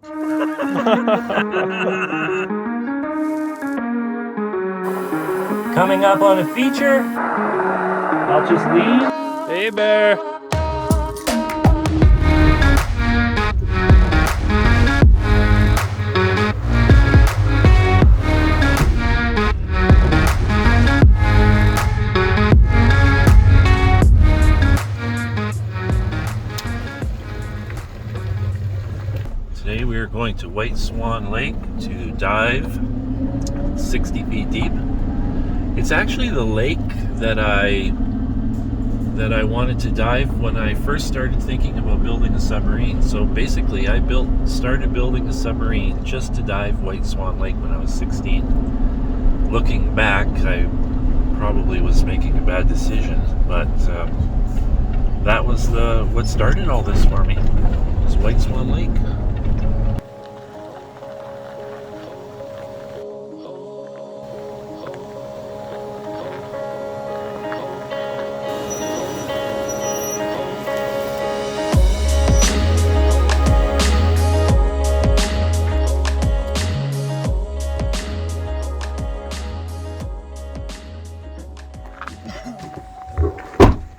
Coming up on a feature, I'll just leave. Hey, bear. Today we are going to Whiteswan Lake to dive 60 feet deep. It's actually the lake that I wanted to dive when I first started thinking about building a submarine. So basically I started building a submarine just to dive Whiteswan Lake when I was 16. Looking back, I probably was making a bad decision, but that was what started all this for me. It was Whiteswan Lake.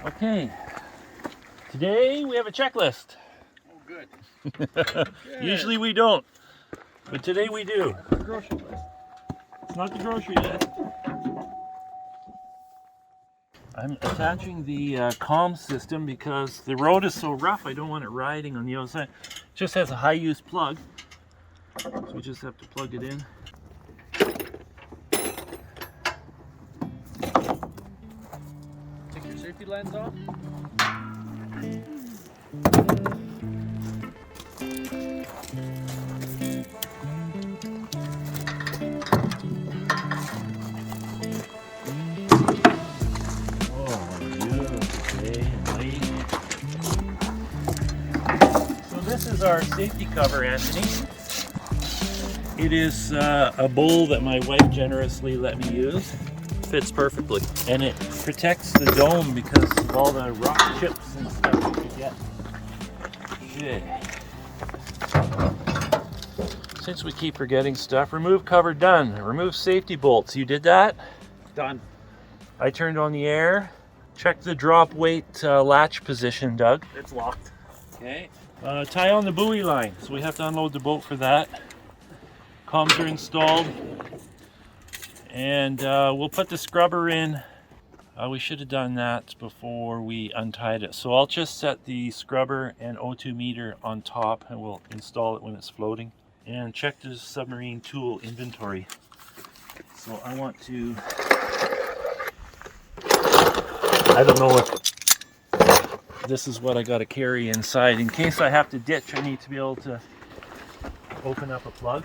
Okay, today we have a checklist. Oh, good. Usually we don't, but today we do. The grocery list. It's not the grocery list. I'm attaching the comm system because the road is so rough. I don't want it riding on the other side. It just has a high-use plug, so we just have to plug it in. Take your safety lens off. This is our safety cover, Anthony. It is a bowl that my wife generously let me use. Fits perfectly. And it protects the dome because of all the rock chips and stuff you could get. Yeah. Since we keep forgetting stuff, remove cover done. Remove safety bolts. You did that? Done. I turned on the air. Check the drop weight latch position, Doug. It's locked. Okay. Tie on the buoy line, so we have to unload the boat for that. Comms are installed, and we'll put the scrubber in. We should have done that before we untied it. So I'll just set the scrubber and O2 meter on top, and we'll install it when it's floating. And check the submarine tool inventory. So I want to, I don't know if this is what I got to carry inside. In case I have to ditch, I need to be able to open up a plug.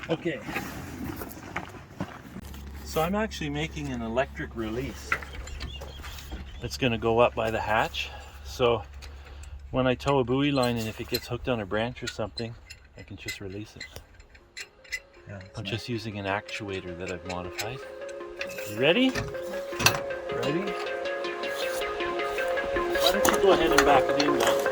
Okay. So I'm actually making an electric release. It's going to go up by the hatch. So when I tow a buoy line and if it gets hooked on a branch or something, I can just release it. Yeah, I'm just using an actuator that I've modified. You ready? Ready? Why don't you go ahead and back it in, Doug?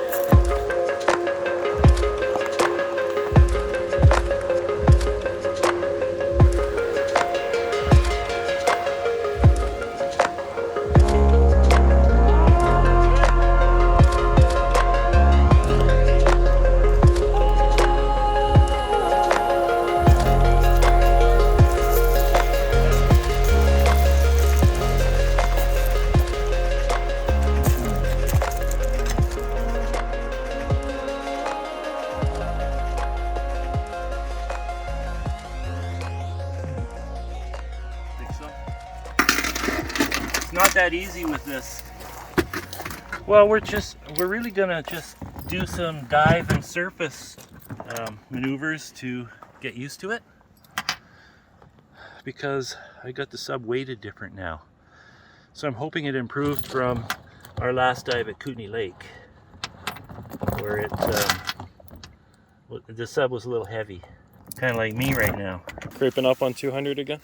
Not that easy with this. Well, we're really gonna just do some dive and surface maneuvers to get used to it, because I got the sub weighted different now. So I'm hoping it improved from our last dive at Kootenai Lake, where it the sub was a little heavy, kind of like me right now. Creeping up on 200 again?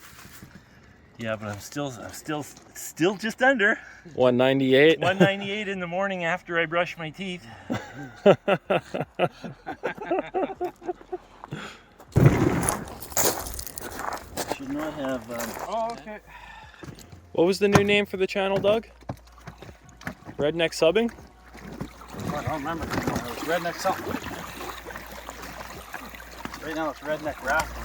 Yeah, but I'm still just under 198. 198 in the morning after I brush my teeth. Should not have. Oh, okay. What was the new name for the channel, Doug? Redneck Subbing? I don't remember. It was redneck something. Right now it's redneck rafting.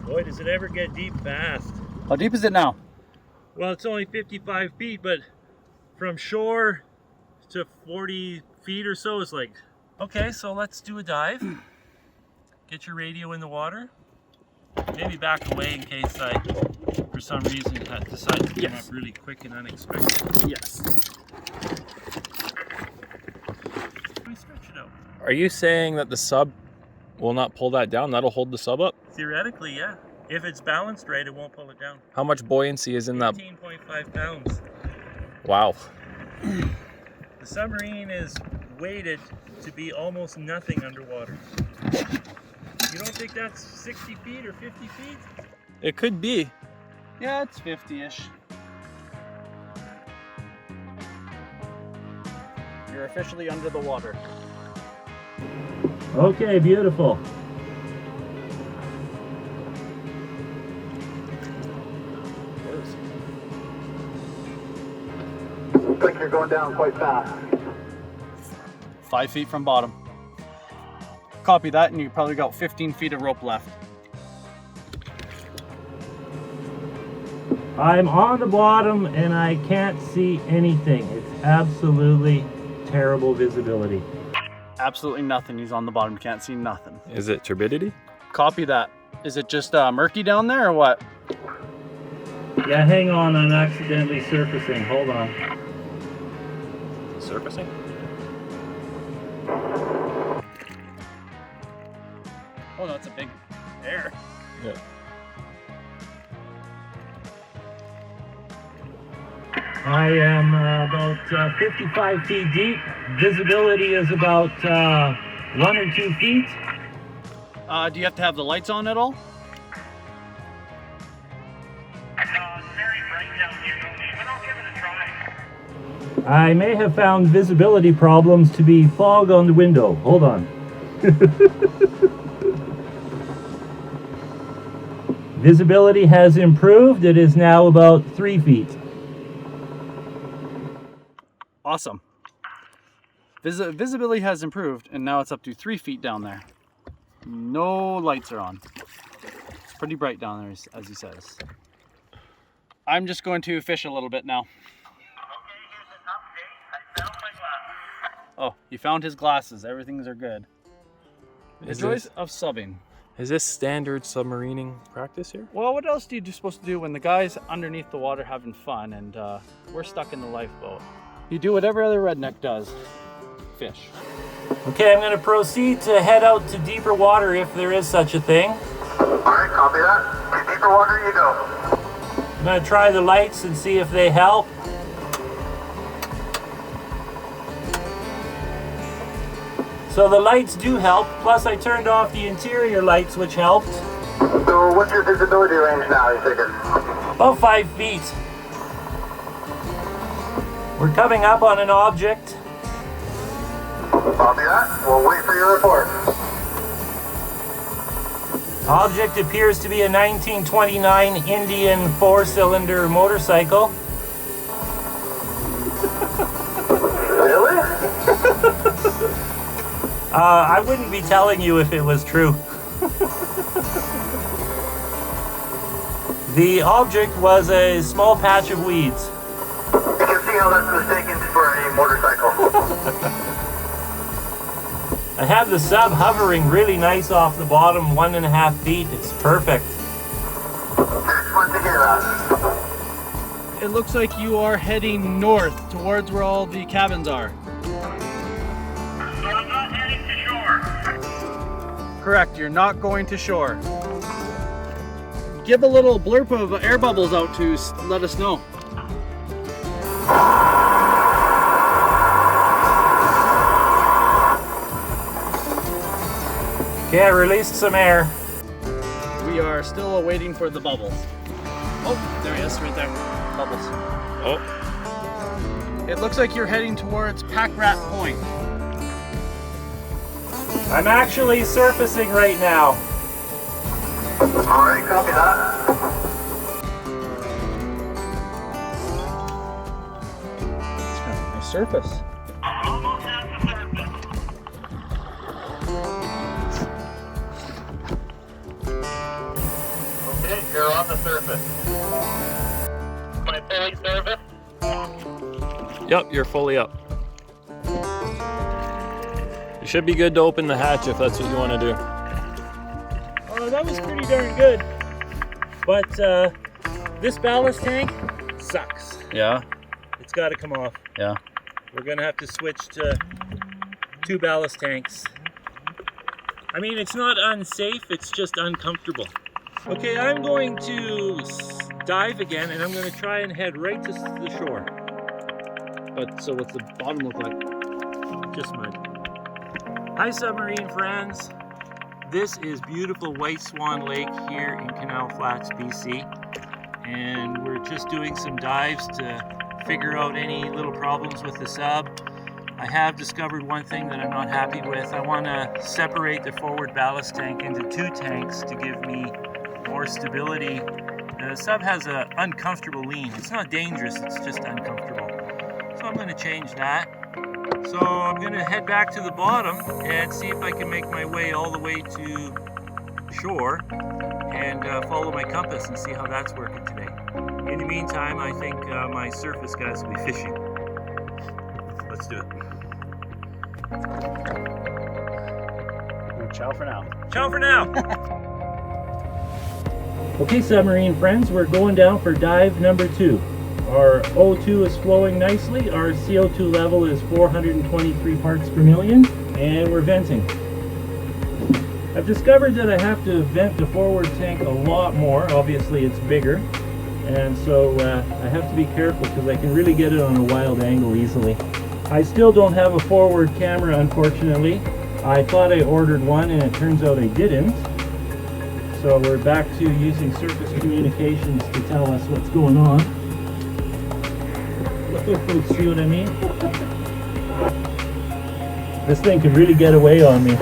Boy, does it ever get deep fast. How deep is it now? Well, it's only 55 feet, but from shore to 40 feet or so is like, okay, so let's do a dive. Get your radio in the water. Maybe back away in case I, for some reason, decide to come up really quick and unexpected. Yes. Let me stretch it out. Are you saying that the sub will not pull that down? That'll hold the sub up? Theoretically, yeah. If it's balanced right, it won't pull it down. How much buoyancy is in that? 18.5 pounds. Wow. The submarine is weighted to be almost nothing underwater. You don't think that's 60 feet or 50 feet? It could be. Yeah, it's 50-ish. You're officially under the water. Okay, beautiful. Looks like you're going down quite fast. 5 feet from bottom. Copy that, and you probably got 15 feet of rope left. I'm on the bottom and I can't see anything. It's absolutely terrible visibility. Absolutely nothing. He's on the bottom. Can't see nothing. Is it turbidity? Copy that. Is it just murky down there or what? Yeah, hang on, I'm accidentally surfacing. Hold on. Surfacing? Oh, no, it's a big air. Yeah. I am about 55 feet deep. Visibility is about 1 or 2 feet. Do you have to have the lights on at all? I may have found visibility problems to be fog on the window. Hold on. Visibility has improved. It is now about 3 feet. Awesome. Visibility has improved, and now it's up to 3 feet down there. No lights are on. It's pretty bright down there, as he says. I'm just going to fish a little bit now. Oh, he found his glasses. Everything's are good. The joys of subbing. Is this standard submarining practice here? Well, what else are you supposed to do when the guy's underneath the water having fun and we're stuck in the lifeboat? You do whatever other redneck does. Fish. Okay, I'm going to proceed to head out to deeper water if there is such a thing. Alright, copy that. To deeper water you go. I'm going to try the lights and see if they help. So the lights do help, plus I turned off the interior lights, which helped. So what's your visibility range now, you figure? About 5 feet. We're coming up on an object. Copy that. We'll wait for your report. Object appears to be a 1929 Indian 4-cylinder motorcycle. Really? I wouldn't be telling you if it was true. The object was a small patch of weeds. You can see how that's mistaken for a motorcycle. I have the sub hovering really nice off the bottom, 1.5 feet. It's perfect. Excellent to hear that. It looks like you are heading north towards where all the cabins are. So I'm not heading to shore. Correct, you're not going to shore. Give a little blurb of air bubbles out to let us know. Okay, I released some air. We are still waiting for the bubbles. Oh, there he is, right there. Bubbles. Oh, It looks like you're heading towards Pack Rat Point. I'm actually surfacing right now. All right, copy that. It's kind of a nice surface. Almost at the surface. Okay, you're on the surface. Am I fully surfaced? yep, you're fully up. You should be good to open the hatch if that's what you want to do. Oh, that was pretty darn good. But this ballast tank sucks. Yeah, It's got to come off. yeah. We're gonna have to switch to 2 ballast tanks. I mean, it's not unsafe, it's just uncomfortable. Okay, I'm going to dive again, and I'm gonna try and head right to the shore. But so what's the bottom look like? Just mud. Hi, submarine friends. This is beautiful Whiteswan Lake here in Canal Flats, BC. And we're just doing some dives to figure out any little problems with the sub. I have discovered one thing that I'm not happy with. I want to separate the forward ballast tank into 2 tanks to give me more stability. The sub has an uncomfortable lean. It's not dangerous, it's just uncomfortable. So I'm going to change that. So I'm going to head back to the bottom and see if I can make my way all the way to shore and follow my compass and see how that's working today. In the meantime, I think my surface guys will be fishing. Let's do it. Ciao for now. Ciao for now. Okay, submarine friends, we're going down for dive number 2. Our O2 is flowing nicely. Our CO2 level is 423 parts per million, and we're venting. I've discovered that I have to vent the forward tank a lot more. Obviously, it's bigger, and so I have to be careful because I can really get it on a wild angle easily. I still don't have a forward camera, unfortunately. I thought I ordered one, and it turns out I didn't. So we're back to using surface communications to tell us what's going on. Folks, see what I mean? This thing could really get away on me.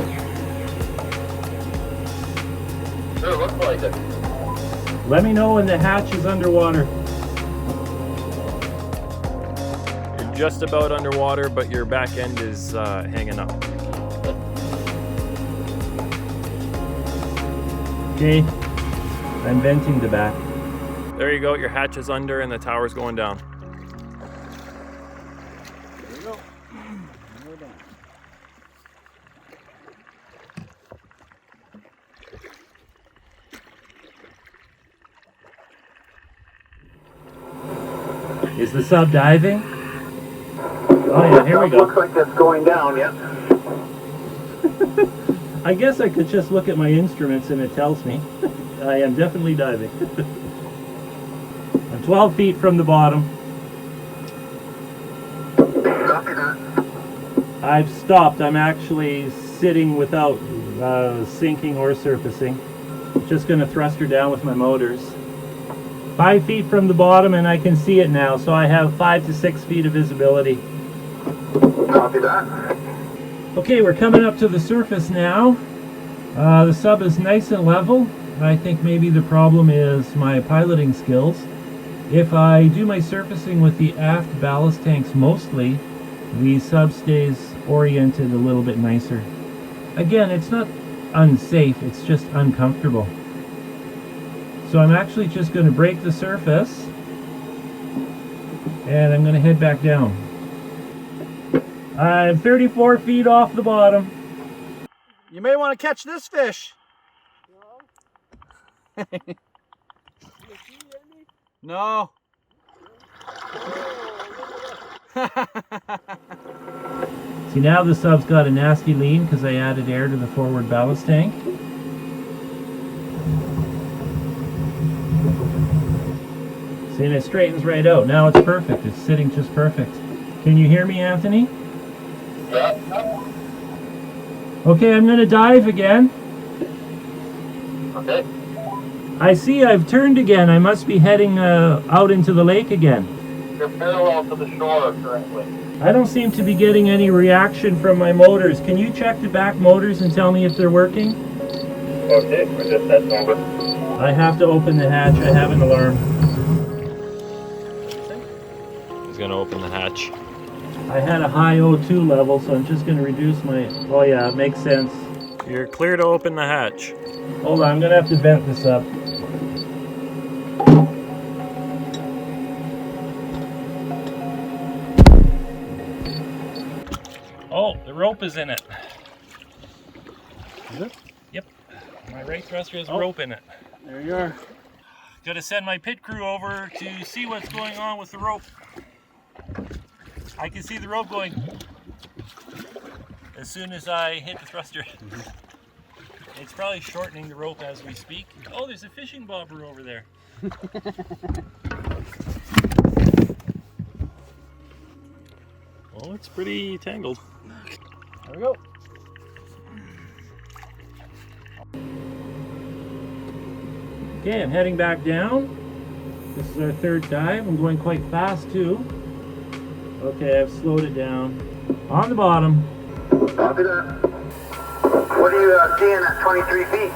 Sure, looks like it. Let me know when the hatch is underwater. You're just about underwater, but your back end is hanging up. Okay, I'm venting the back. There you go, your hatch is under and the tower's going down. There we go. We're down. Is the sub diving? Oh yeah, here we go. Looks like it's going down, yeah. I guess I could just look at my instruments and it tells me. I am definitely diving. I'm 12 feet from the bottom. Copy that. I've stopped. I'm actually sitting without sinking or surfacing. Just going to thrust her down with my motors. 5 feet from the bottom, and I can see it now, so I have 5 to 6 feet of visibility. Copy that. Okay, we're coming up to the surface now. The sub is nice and level. I think maybe the problem is my piloting skills. If I do my surfacing with the aft ballast tanks mostly, the sub stays oriented a little bit nicer. Again, it's not unsafe, it's just uncomfortable. So I'm actually just going to break the surface and I'm going to head back down. I'm 34 feet off the bottom. You may want to catch this fish. No. See, now the sub's got a nasty lean because I added air to the forward ballast tank. See, and it straightens right out. Now it's perfect. It's sitting just perfect. Can you hear me, Anthony? Yeah. Okay, I'm going to dive again. Okay. I see I've turned again. I must be heading out into the lake again. You're parallel to the shore currently. I don't seem to be getting any reaction from my motors. Can you check the back motors and tell me if they're working? Okay, we're just heading over. I have to open the hatch. I have an alarm. He's gonna open the hatch. I had a high O2 level, so I'm just going to reduce my... Oh yeah, it makes sense. You're clear to open the hatch. Hold on, I'm going to have to vent this up. Oh, the rope is in it. Is it? Yep. My right thruster has a rope in it. There you are. Got to send my pit crew over to see what's going on with the rope. I can see the rope going as soon as I hit the thruster. It's probably shortening the rope as we speak. Oh, there's a fishing bobber over there. Well, it's pretty tangled. There we go. Okay, I'm heading back down. This is our third dive. I'm going quite fast too. Okay, I've slowed it down. On the bottom. Copy that. What are you seeing at 23 feet?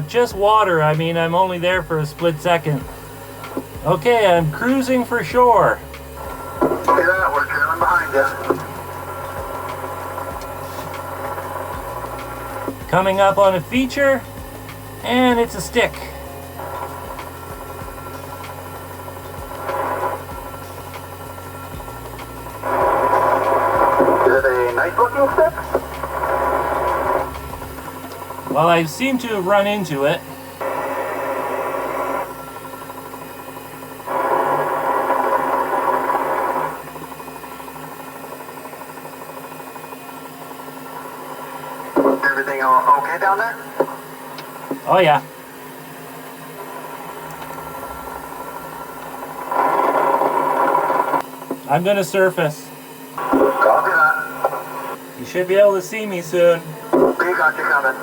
Just water. I mean, I'm only there for a split second. Okay, I'm cruising for shore. Okay, that, we're trailing behind you. Coming up on a feature, and it's a stick. Is it a nice looking stick? Well, I seem to have run into it. Everything all okay down there? Oh yeah. I'm gonna surface. Copy that. You should be able to see me soon. We got you coming.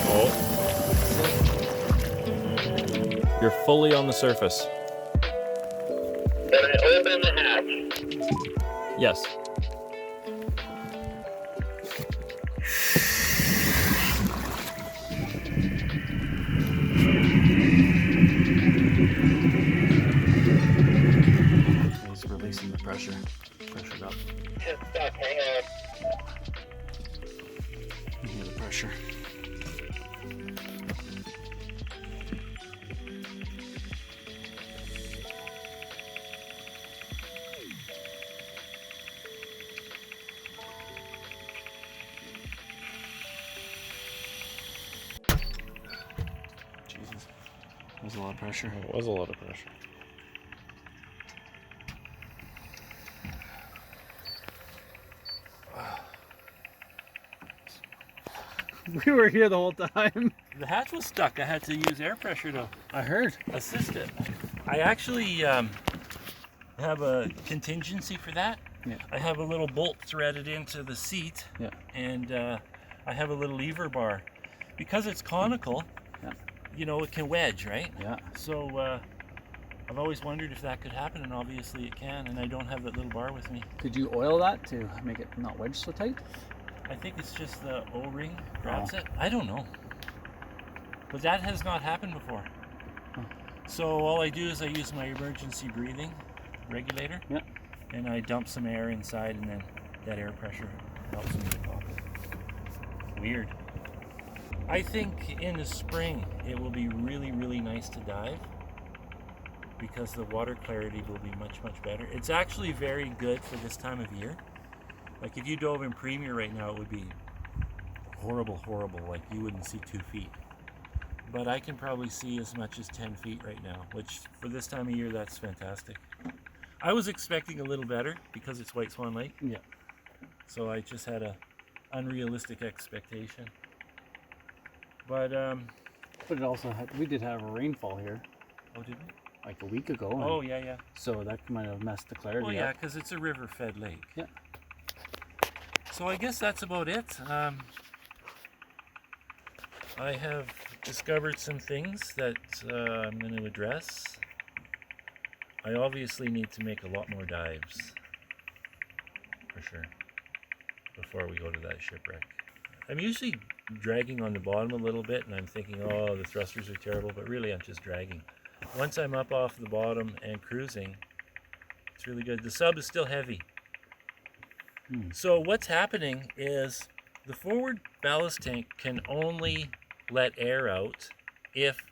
Oh. You're fully on the surface. Can I open the hatch? Yes. He's releasing the pressure. Pressured up. Just stuck, hang on. You hear the pressure. Jesus. That was a lot of pressure. It was a lot of pressure. We were here the whole time. The hatch was stuck. I had to use air pressure to I heard. assist it. I actually have a contingency for that. Yeah. I have a little bolt threaded into the seat, Yeah. and I have a little lever bar. Because it's conical, Yeah. you know, it can wedge, right? Yeah. So I've always wondered if that could happen, and obviously it can, and I don't have that little bar with me. Could you oil that to make it not wedge so tight? I think it's just the O-ring grabs it. I don't know. But that has not happened before. Huh. So all I do is I use my emergency breathing regulator. Yeah. And I dump some air inside, and then that air pressure helps me to pop it. Weird. I think in the spring it will be really, really nice to dive because the water clarity will be much, much better. It's actually very good for this time of year. Like if you dove in Premier right now, it would be horrible, like you wouldn't see 2 feet. But I can probably see as much as 10 feet right now, which for this time of year, that's fantastic. I was expecting a little better because it's Whiteswan Lake. Yeah. So I just had a unrealistic expectation. But But it also had, we did have a rainfall here oh, did we? like a week ago. and Oh, yeah. So that might have messed the clarity Well, yeah, up. because it's a river-fed lake. Yeah. So I guess that's about it. I have discovered some things that I'm going to address. I obviously need to make a lot more dives, for sure, before we go to that shipwreck. I'm usually dragging on the bottom a little bit, and I'm thinking, oh, the thrusters are terrible, but really I'm just dragging. Once I'm up off the bottom and cruising, it's really good. The sub is still heavy. So what's happening is the forward ballast tank can only let air out if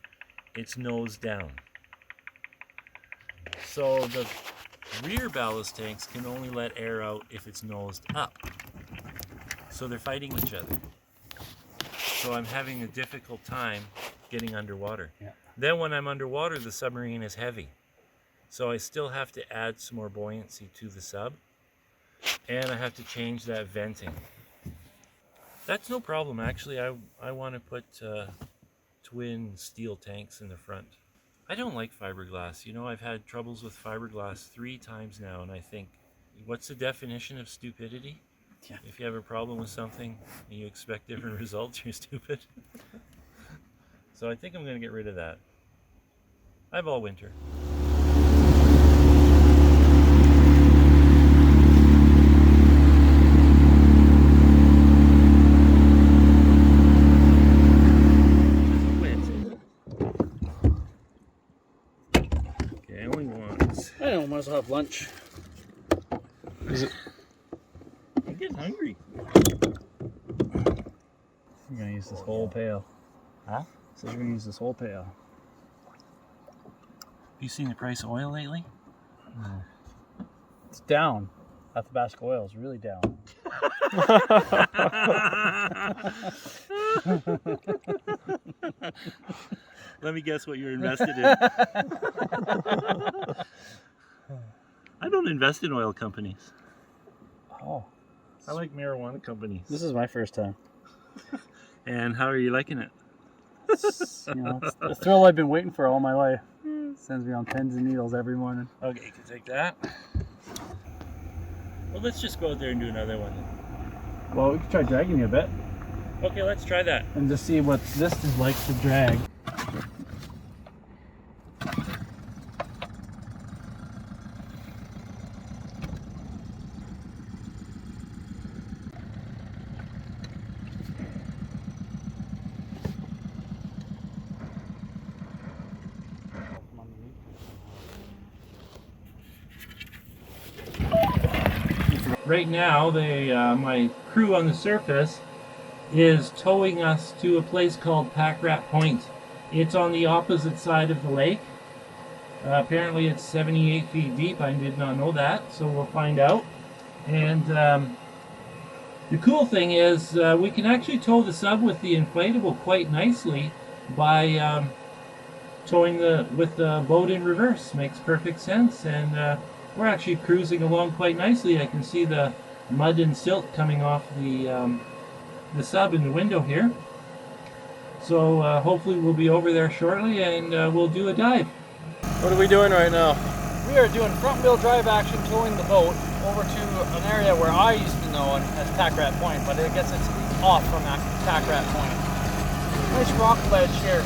it's nose down. So the rear ballast tanks can only let air out if it's nosed up. So they're fighting each other. So I'm having a difficult time getting underwater. Yeah. Then when I'm underwater, the submarine is heavy. So I still have to add some more buoyancy to the sub. And I have to change that venting. That's no problem, actually. I want to put twin steel tanks in the front. I don't like fiberglass. You know, I've had troubles with fiberglass 3 times now, and I think, what's the definition of stupidity? Yeah. If you have a problem with something and you expect different results, you're stupid. So I think I'm going to get rid of that. I have all winter. I don't might as well have lunch. Is it? I'm getting hungry. We're gonna use this whole pail. Huh? So we're gonna use this whole pail. Have you seen the price of oil lately? It's down. Tabasco oil is really down. Let me guess what you're invested in. I don't invest in oil companies. Oh, I like marijuana companies. this is my first time. And how are you liking it? It's the thrill I've been waiting for all my life. Sends me on pins and needles every morning. Okay, you can take that. Well, let's just go out there and do another one. Well, we can try dragging you a bit Okay, let's try that. and just see what this is like to drag. Right now, my crew on the surface is towing us to a place called Pack Rat Point. It's on the opposite side of the lake. Apparently it's 78 feet deep. I did not know that, so we'll find out. And the cool thing is we can actually tow the sub with the inflatable quite nicely by towing with the boat in reverse. Makes perfect sense, and we're actually cruising along quite nicely. I can see the mud and silt coming off the sub in the window here. So hopefully we'll be over there shortly, and we'll do a dive. What are we doing right now? We are doing front wheel drive action towing the boat over to an area where I used to know as Pack Rat Point, but I guess it's off from Pack Rat Point. Nice rock ledge here.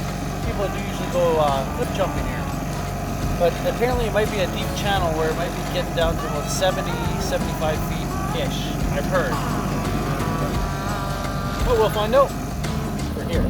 People do usually go cliff jumping here. But apparently it might be a deep channel where it might be getting down to about 70, 75 feet-ish, I've heard. But we'll find out. We're here.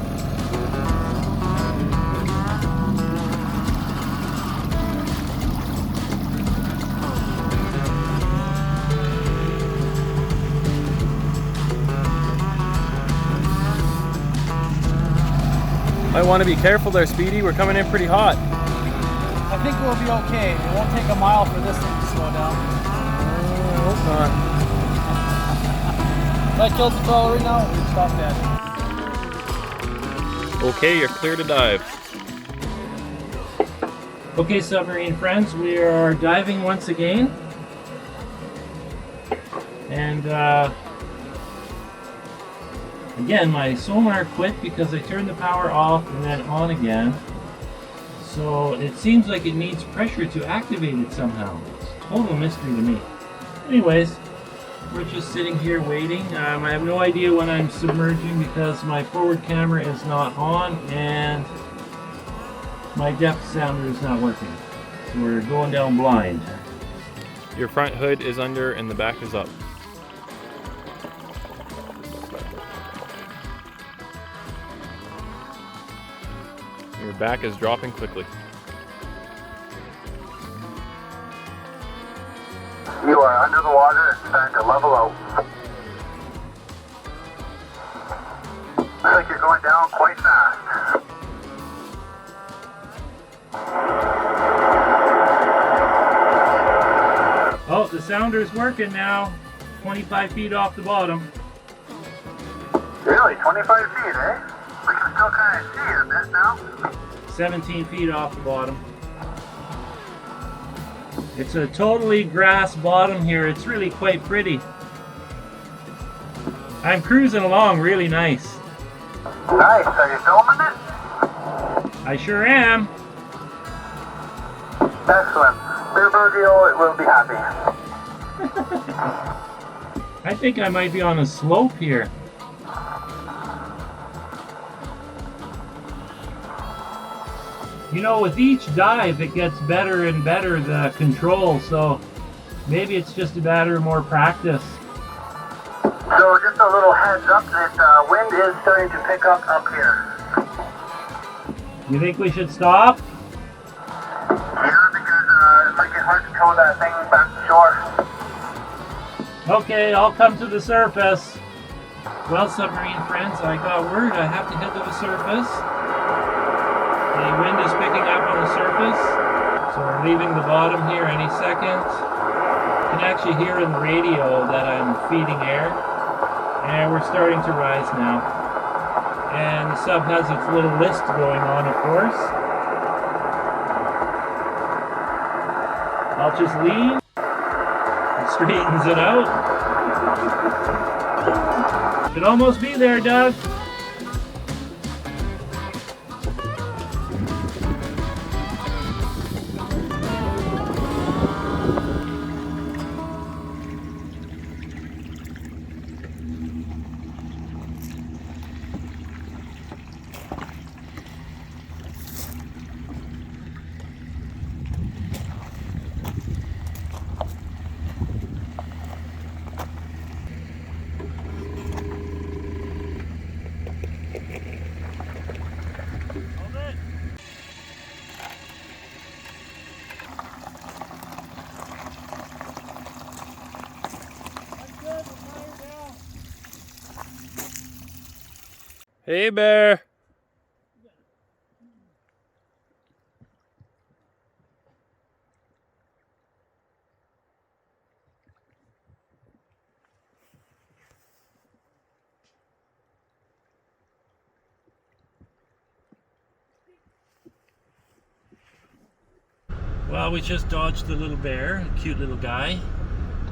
I want to be careful there, Speedy. We're coming in pretty hot. I think we'll be okay. It won't take a mile for this thing to slow down. I hope not. If I killed the fellow right now, we'd stop dead. Okay, you're clear to dive. Okay, submarine friends, we are diving once again. And again, my sonar quit because I turned the power off and then on again. So it seems like it needs pressure to activate it somehow. It's a total mystery to me. Anyways, we're just sitting here waiting. I have no idea when I'm submerging because my forward camera is not on and my depth sounder is not working. So we're going down blind. Your front hood is under and the back is up. Your back is dropping quickly. You are under the water and starting to level out. Looks like you're going down quite fast. Oh, the sounder's working now. 25 feet off the bottom. Really? 25 feet, eh? We can still kind of see it a bit now. 17 feet off the bottom. It's a totally grass bottom here. It's really quite pretty. I'm cruising along really nice. Nice. Are you filming it? I sure am. Excellent. Beer Burgio will be happy. I think I might be on a slope here. You know, with each dive it gets better and better, the control, so maybe it's just a matter of more practice. So just a little heads up that wind is starting to pick up here. You think we should stop? Yeah, because it might get hard to tow that thing back to shore. Okay, I'll come to the surface. Well, submarine friends, I got word I have to head to the surface. The wind is picking up on the surface, so we're leaving the bottom here any second. You can actually hear in the radio that I'm feeding air, and we're starting to rise now. And the sub has its little list going on, of course. I'll just leave. It straightens it out. Should almost be there, Doug. Hey, Bear. Well, we just dodged the little bear, a cute little guy.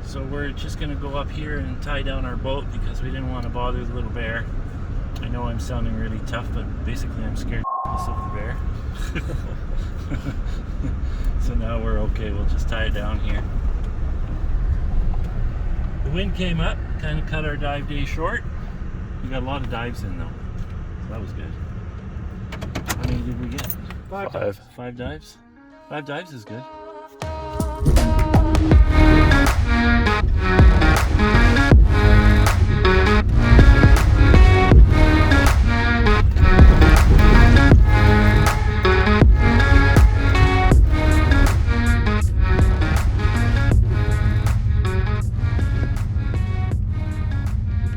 So we're just gonna go up here and tie down our boat because we didn't want to bother the little bear. I know I'm sounding really tough, but basically I'm scared of the bear. So now we're okay, we'll just tie it down here. The wind came up, kind of cut our dive day short. We got a lot of dives in though, so that was good. How many did we get? Five. 5 dives? 5 dives is good.